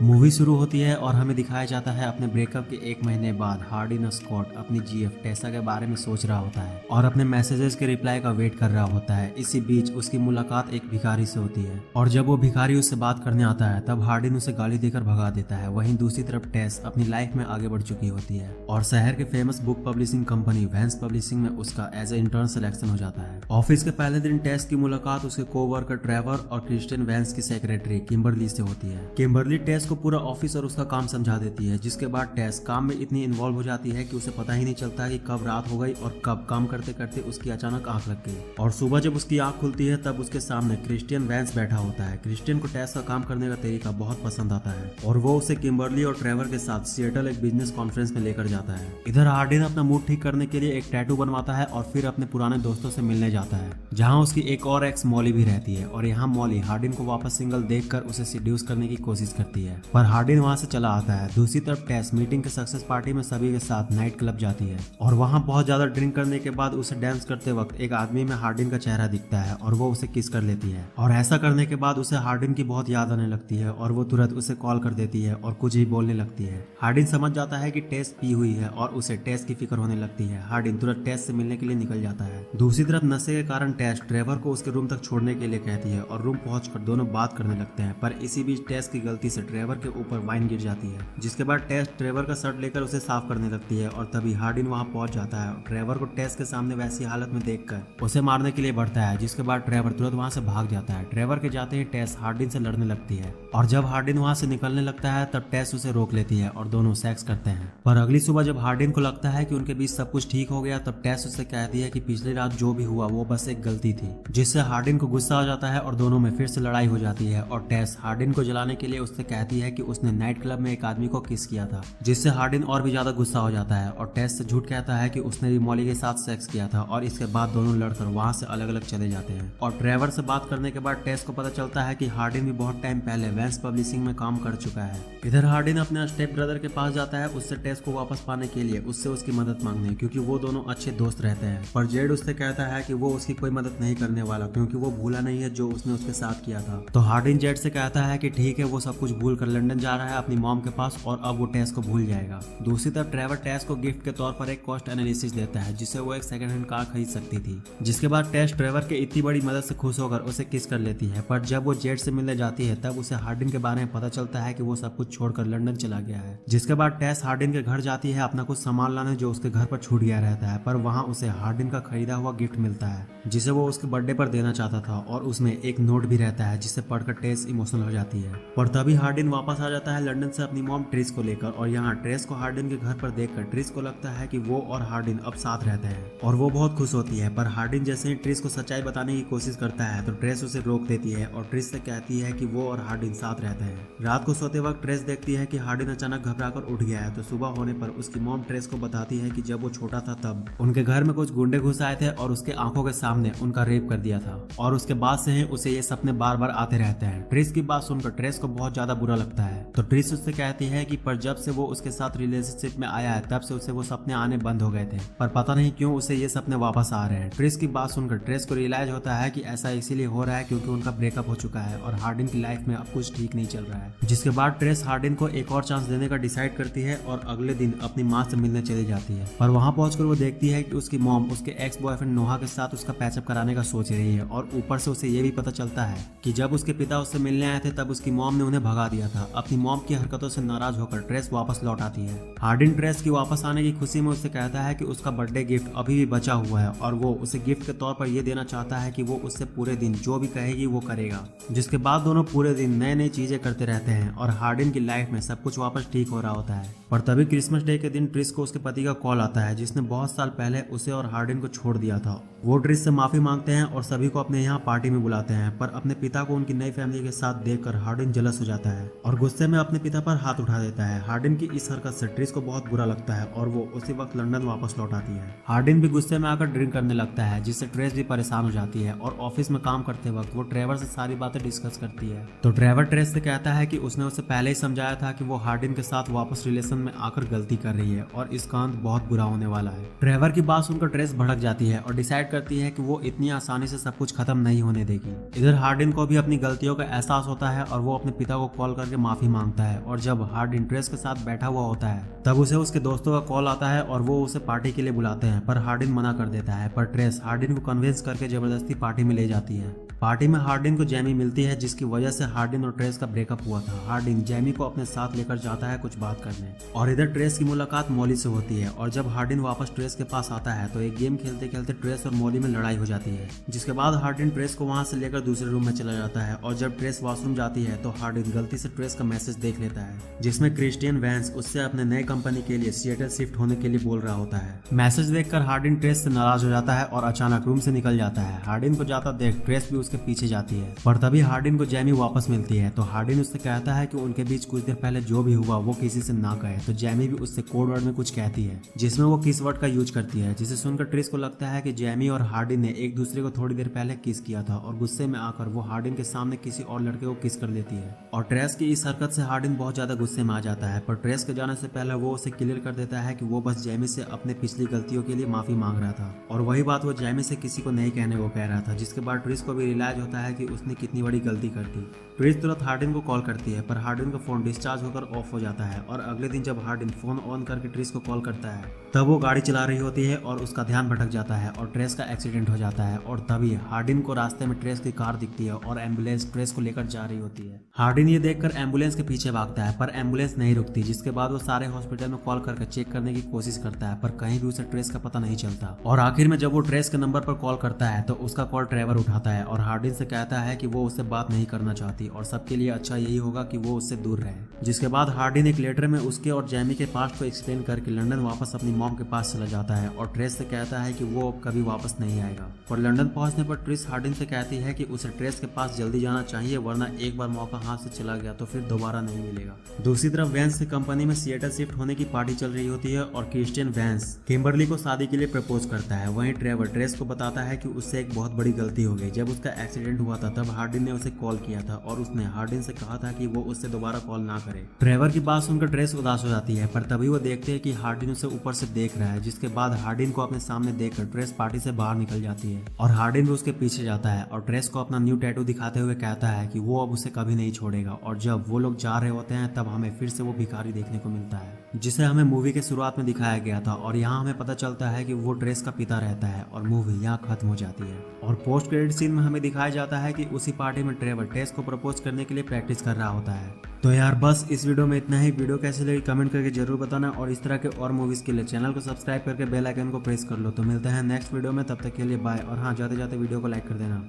Movie शुरू होती है और हमें दिखाया जाता है अपने ब्रेकअप के 1 महीने बाद हार्डिन स्कॉट अपनी जीएफ टेसा के बारे में सोच रहा होता है और अपने मैसेजेस के रिप्लाई का वेट कर रहा होता है। इसी बीच उसकी मुलाकात एक भिखारी से होती है और जब वो भिखारी उससे बात करने आता है तब हार्डिन उसे गाली देकर भगा देता है। वहीं दूसरी तरफ टेस अपनी लाइफ में आगे बढ़ चुकी होती है और शहर के famous book publishing company Vance publishing में उसका एज ए इंटर्न सिलेक्शन हो जाता है। ऑफिस के पहले दिन टेस की मुलाकात उसके कोवर्कर ट्रेवर और क्रिस्टियन वैंस की सेक्रेटरी किम्बरली से होती है। किम्बरली टेस को पूरा ऑफिस और उसका काम समझा देती है, जिसके बाद टेस काम में इतनी इन्वॉल्व हो जाती है कि उसे पता ही नहीं चलता कि कब रात हो गई और कब काम करते करते उसकी अचानक आंख लग गई। और सुबह जब उसकी आंख खुलती है तब उसके सामने क्रिस्टियन वैंस बैठा होता है। क्रिस्टियन को टेस का काम करने का तरीका बहुत पसंद आता है और वो उसे किम्बरली और ट्रेवर के साथ सिएटल एक बिजनेस कॉन्फ्रेंस में लेकर जाता है। इधर हार्डिन अपना मूड ठीक करने के लिए एक टैटू बनवाता है और फिर अपने पुराने दोस्तों से मिलने जाता है, जहाँ उसकी एक और एक्स मॉली भी रहती है। और यहाँ मॉली हार्डिन को वापस सिंगल देखकर उसे सीड्यूस करने की कोशिश करती है, पर हार्डिन वहाँ से चला आता है। दूसरी तरफ टेस मीटिंग के सक्सेस पार्टी में सभी के साथ नाइट क्लब जाती है और वहाँ बहुत ज्यादा ड्रिंक करने के बाद उसे डांस करते वक्त एक आदमी में हार्डिन का चेहरा दिखता है और वो उसे किस कर लेती है। और ऐसा करने के बाद उसे हार्डिन की बहुत याद आने लगती है और वो तुरंत उसे कॉल कर देती है और कुछ ही बोलने लगती है। हार्डिन समझ जाता है कि टेस पी हुई है और उसे टेस की फिक्र होने लगती है। हार्डिन तुरंत टेस से मिलने के लिए निकल जाता है। दूसरी तरफ नशे के कारण टेस ट्रेवर को उसके रूम तक छोड़ने के लिए कहती है और रूम पहुंचकर दोनों बात करने लगते हैं, पर इसी बीच टेस की गलती से ट्रेवर के ऊपर वाइन गिर जाती है, जिसके बाद टेस ट्रेवर का शर्ट लेकर उसे साफ करने लगती है और तभी हार्डिन वहां पहुंच जाता है और ट्रेवर को टेस के सामने वैसी हालत में देखकर उसे मारने के लिए बढ़ता है, जिसके बाद ट्रेवर तुरंत वहां से भाग जाता है। ट्रेवर के जाते ही टेस हार्डिन से लड़ने लगती है और जब हार्डिन वहां से निकलने लगता है तब टेस उसे रोक लेती है और दोनों सेक्स करते हैं। पर अगली सुबह जब हार्डिन को लगता है कि उनके बीच सब कुछ ठीक हो गया तब टेस उसे कहती है कि पिछली रात जो भी हुआ वो बस एक गलती थी, जिससे हार्डिन को गुस्सा आ जाता है और दोनों में फिर से लड़ाई हो जाती है। और टेस हार्डिन को जलाने के लिए उससे कहती है कि उसने नाइट क्लब में एक आदमी को किस किया था, जिससे हार्डिन और भी ज्यादा गुस्सा हो जाता है और टेस से झूठ कहता है कि उसने भी मॉली के साथ सेक्स किया था। और इसके बाद दोनों लड़कर वहां से अलग अलग चले जाते हैं। और ट्रेवर से बात करने के बाद टेस को पता चलता है कि हार्डिन भी बहुत टाइम पहले वैंस पब्लिशिंग में काम कर चुका है। इधर हार्डिन अपने स्टेप ब्रदर के पास जाता है उससे टेस को वापस पाने के लिए, उससे उसकी मदद मांगने, क्योंकि वो दोनों अच्छे दोस्त रहते हैं। पर जेड उससे कहता है कि वो उसकी कोई मदद नहीं करने वाला, क्योंकि वो भूला नहीं है जो उसने उसके साथ किया था। तो हार्डिन जेड से कहता है कि ठीक है, वो सब कुछ भूल कर लंदन जा रहा है अपनी मॉम के पास और अब वो टेस को भूल जाएगा। दूसरी तरफ ट्रेवर टेस को गिफ्ट के तौर पर एक कॉस्ट एनालिसिस देता है, जिससे वो एक सेकंड हैंड कार खरीद सकती थी। जिसके बाद टेस ट्रेवर के इतनी बड़ी मदद से खुश होकर उसे किस कर लेती है। पर जब वो जेड से मिलने जाती है तब उसे हार्डिन के बारे में पता चलता है कि वो सब कुछ छोड़कर लंदन चला गया है। जिसके बाद टेस हार्डिन के घर जाती है अपना कुछ सामान लाने जो उसके घर पर छूट गया रहता है, पर वहाँ उसे हार्डिन का खरीदा हुआ गिफ्ट मिलता है जिसे वो उसके बर्थडे पर देना चाहता था और उसमें एक नोट भी रहता है जिसे पढ़कर टेस इमोशनल हो जाती है। पर तभी हार्डिन वापस आ जाता है लंदन से अपनी मॉम ट्रिस को लेकर और यहाँ ट्रेस को हार्डिन के घर पर देखकर ट्रिस को लगता है कि वो और हार्डिन अब साथ रहते हैं और वो बहुत खुश होती है। पर हार्डिन जैसे ही ट्रिस को सच्चाई बताने की कोशिश करता है तो ट्रेस उसे रोक देती है और ट्रिस से कहती है कि वो और हार्डिन साथ रहते हैं। रात को सोते वक्त ट्रेस देखती है कि हार्डिन अचानक घबराकर उठ गया है, तो सुबह होने पर उसकी मॉम ट्रेस को बताती है कि जब वो छोटा था तब उनके घर में कुछ गुंडे घुस आए थे और उसके आंखों के सामने उनका रेप कर दिया था और उसके बाद से ही उसे ये सपने बार बार आते रहते हैं। ट्रिस की बात सुनकर ट्रेस को बहुत ज्यादा बुरा लगता है, तो ट्रिस उससे कहती है कि पर जब से वो उसके साथ रिलेशनशिप में आया है तब से उसे वो सपने आने बंद हो गए थे, पर पता नहीं क्यों उसे ये सपने वापस आ रहे हैं। ट्रिस की बात सुनकर ट्रेस को रियलाइज होता है कि ऐसा इसीलिए हो रहा है क्योंकि उनका ब्रेकअप हो चुका है और हार्डिन की लाइफ में अब कुछ ठीक नहीं चल रहा है। जिसके बाद ट्रेस हार्डिन को एक और चांस देने का डिसाइड करती है और अगले दिन अपनी माँ से मिलने चली जाती है। पर वहाँ पहुंचकर वो देखती है कि उसकी मॉम उसके एक्स बॉयफ्रेंड नोहा के साथ उसका पैचअप कराने का सोच रही है और ऊपर से उसे ये भी पता चलता है कि जब उसके पिता उससे मिलने आए थे तब उसकी मॉम ने उन्हें भगा दिया था। अपनी मॉम की हरकतों से नाराज होकर ट्रेस वापस लौट आती है। हार्डिन ट्रेस की वापस आने की खुशी में उससे कहता है कि उसका बर्थडे गिफ्ट अभी भी बचा हुआ है और वो उसे गिफ्ट के तौर पर यह देना चाहता है कि वो उससे पूरे दिन जो भी कहेगी वो करेगा। जिसके बाद दोनों पूरे दिन नए नई चीजें करते रहते हैं और हार्डिन की लाइफ में सब कुछ वापस ठीक हो रहा होता है। पर तभी क्रिसमस डे के दिन ट्रिस को उसके पति का कॉल आता है जिसने बहुत साल पहले उसे और हार्डिन को छोड़ दिया था। वो ट्रिस से माफी मांगते हैं और सभी को अपने यहाँ पार्टी में बुलाते हैं, पर अपने पिता को उनकी नई फैमिली के साथ देखकर हार्डिन जलस हो जाता है और गुस्से में अपने पिता पर हाथ उठा देता है। हार्डिन की इस हरकत से ट्रिस को बहुत बुरा लगता है और वो उसी वक्त लंदन वापस लौट आती है। हार्डिन भी गुस्से में आकर ड्रिंक करने लगता है जिससे ट्रेस भी परेशान हो जाती है और ऑफिस में काम करते वक्त वो ट्रेवर से सारी बातें डिस्कस करती है। तो ट्रेवर ट्रेस से कहता है कि उसने उसे पहले ही समझाया था कि वो हार्डिन के साथ वापस रिलेशन में आकर गलती कर रही है और इसका अंत बहुत बुरा होने वाला है। ट्रेवर की बात सुनकर ट्रेस भड़क जाती है और डिसाइड करती है कि वो इतनी आसानी से सब कुछ खत्म नहीं होने देगी। इधर हार्डिन को भी अपनी गलतियों का एहसास होता है और वो अपने पिता को कॉल करके माफी मांगता मांगता है और जब हार्डिन ट्रेस के साथ बैठा हुआ होता है तब उसे उसके दोस्तों का कॉल आता है और वो उसे पार्टी के लिए बुलाते हैं, पर हार्डिन मना कर देता है। पर ट्रेस हार्डिन को कन्विंस करके जबरदस्ती पार्टी में ले जाती है। पार्टी में हार्डिन को जैमी मिलती है, जिसकी वजह से हार्डिन और ट्रेस का ब्रेकअप हुआ था। हार्डिन जैमी को अपने साथ लेकर जाता है कुछ बात करने, और इधर ट्रेस की मुलाकात मॉली से होती है। और जब हार्डिन वापस ट्रेस के पास आता है तो एक गेम खेलते खेलते ट्रेस और मॉली में लड़ाई हो जाती है, जिसके बाद हार्डिन ट्रेस को वहां से लेकर दूसरे रूम में चला जाता है। और जब ट्रेस वॉशरूम जाती है तो हार्डिन गलती से ट्रेस का मैसेज देख लेता है, जिसमें क्रिस्टियन वैंस उससे अपने नए कंपनी के लिए सिएटल शिफ्ट होने के लिए बोल रहा होता है। मैसेज देखकर हार्डिन ट्रेस से नाराज हो जाता है और अचानक रूम से निकल जाता है। हार्डिन को जाता देख ट्रेस भी उसके पीछे जाती है, पर तभी हार्डिन को जैमी वापस मिलती है। तो हार्डिन उससे कहता है कि उनके बीच कुछ देर पहले जो भी हुआ वो किसी से ना कहे। तो जैमी भी उससे कोड वर्ड में कुछ कहती है, जिसमें वो किस वर्ड का यूज करती है, जिसे सुनकर ट्रेस को लगता है कि जैमी और हार्डिन ने एक दूसरे को थोड़ी देर पहले किस किया था, और गुस्से में आकर वो हार्डिन के सामने किसी और लड़के को किस कर देती है। और ट्रेस की इस हरकत से हार्डिन बहुत ज्यादा गुस्से में आ जाता है, पर ट्रेस के जाने से पहले वो उसे क्लियर कर देता है कि वो बस जैमी से अपने पिछली गलतियों के लिए माफी मांग रहा था, और वही बात वो जैमी से किसी को नहीं कहने को कह रहा था। जिसके बाद ट्रेस को भी रियलाइज होता है कि उसने कितनी बड़ी गलती कर दी। ट्रेस तुरंत हार्डिन को कॉल करती है, पर हार्डिन का फोन डिस्चार्ज होकर ऑफ हो जाता है। और अगले दिन जब हार्डिन फोन ऑन करके ट्रेस को कॉल करता है तब वो गाड़ी चला रही होती है और उसका ध्यान भटक जाता है और ट्रेस का एक्सीडेंट हो जाता है। और तभी हार्डिन को रास्ते में ट्रेस की कार दिखती है और एम्बुलेंस ट्रेस को लेकर जा रही होती है। हार्डिन ये देखकर एम्बुलेंस के पीछे भागता है, पर एम्बुलेंस नहीं रुकती। जिसके बाद वो सारे हॉस्पिटल में कॉल करके चेक करने की कोशिश करता है, पर कहीं भी उसे ट्रेस का पता नहीं चलता। और आखिर में जब वो ट्रेस के नंबर पर कॉल करता है तो उसका कॉल ट्रेवर उठाता है और हार्डिन से कहता है कि वो उससे बात नहीं करना चाहती और सबके लिए अच्छा यही होगा कि वो उससे दूर रहे। जिसके बाद हार्डिन एक लेटर में उसके और जैमी के पास्ट को एक्सप्लेन करके लंदन वापस अपनी मॉम के पास चला जाता है और ट्रेस से कहता है कि वो अब कभी वापस नहीं आएगा। और लंदन पहुंचने पर ट्रेस हार्डिन से कहती है कि उसे ट्रेस के पास जल्दी जाना चाहिए, वरना एक बार मौका हाथ से चला गया तो फिर दोबारा नहीं मिलेगा। दूसरी तरफ वैंस की कंपनी में सिएटल शिफ्ट होने की पार्टी चल रही होती है और क्रिस्टियन वैंस किम्बरली को शादी के लिए प्रपोज करता है। वहीं ट्रेवर ट्रेस को बताता है कि उससे एक बहुत बड़ी गलती हो गई। जब उसका एक्सीडेंट हुआ था तब हार्डिन ने उसे कॉल किया था और उसने हार्डिन से कहा था कि वो उससे दोबारा कॉल ना करे। ट्रेवर की बात सुनकर ट्रेस उदास हो जाती है, पर तभी वो देखते हैं कि हार्डिन उसे ऊपर से देख रहा है। जिसके बाद हार्डिन को अपने सामने देखकर ट्रेस पार्टी से बाहर निकल जाती है और हार्डिन भी उसके पीछे जाता है और ट्रेस को अपना न्यू टैटू दिखाते हुए कहता है कि वो अब उसे कभी नहीं छोड़ेगा। और जब वो लोग जा रहे होते हैं तब हमें फिर से वो भिखारी देखने को मिलता है, जिसे हमें मूवी के शुरुआत में दिखाया गया था। और यहाँ हमें पता चलता है कि वो ट्रेस का पिता रहता है और मूवी यहाँ खत्म हो जाती है। और पोस्ट क्रेडिट सीन में हमें दिखाया जाता है कि उसी पार्टी में ट्रेवर ट्रेस को प्रपोज करने के लिए प्रैक्टिस कर रहा होता है। तो यार बस इस वीडियो में इतना ही। वीडियो कैसी लगी कमेंट करके जरूर बताना, और इस तरह के और मूवीज के लिए चैनल को सब्सक्राइब करके बेल आइकन को प्रेस कर लो। तो मिलते हैं नेक्स्ट वीडियो में, तब तक के लिए बाय। और हाँ, जाते जाते वीडियो को लाइक कर देना।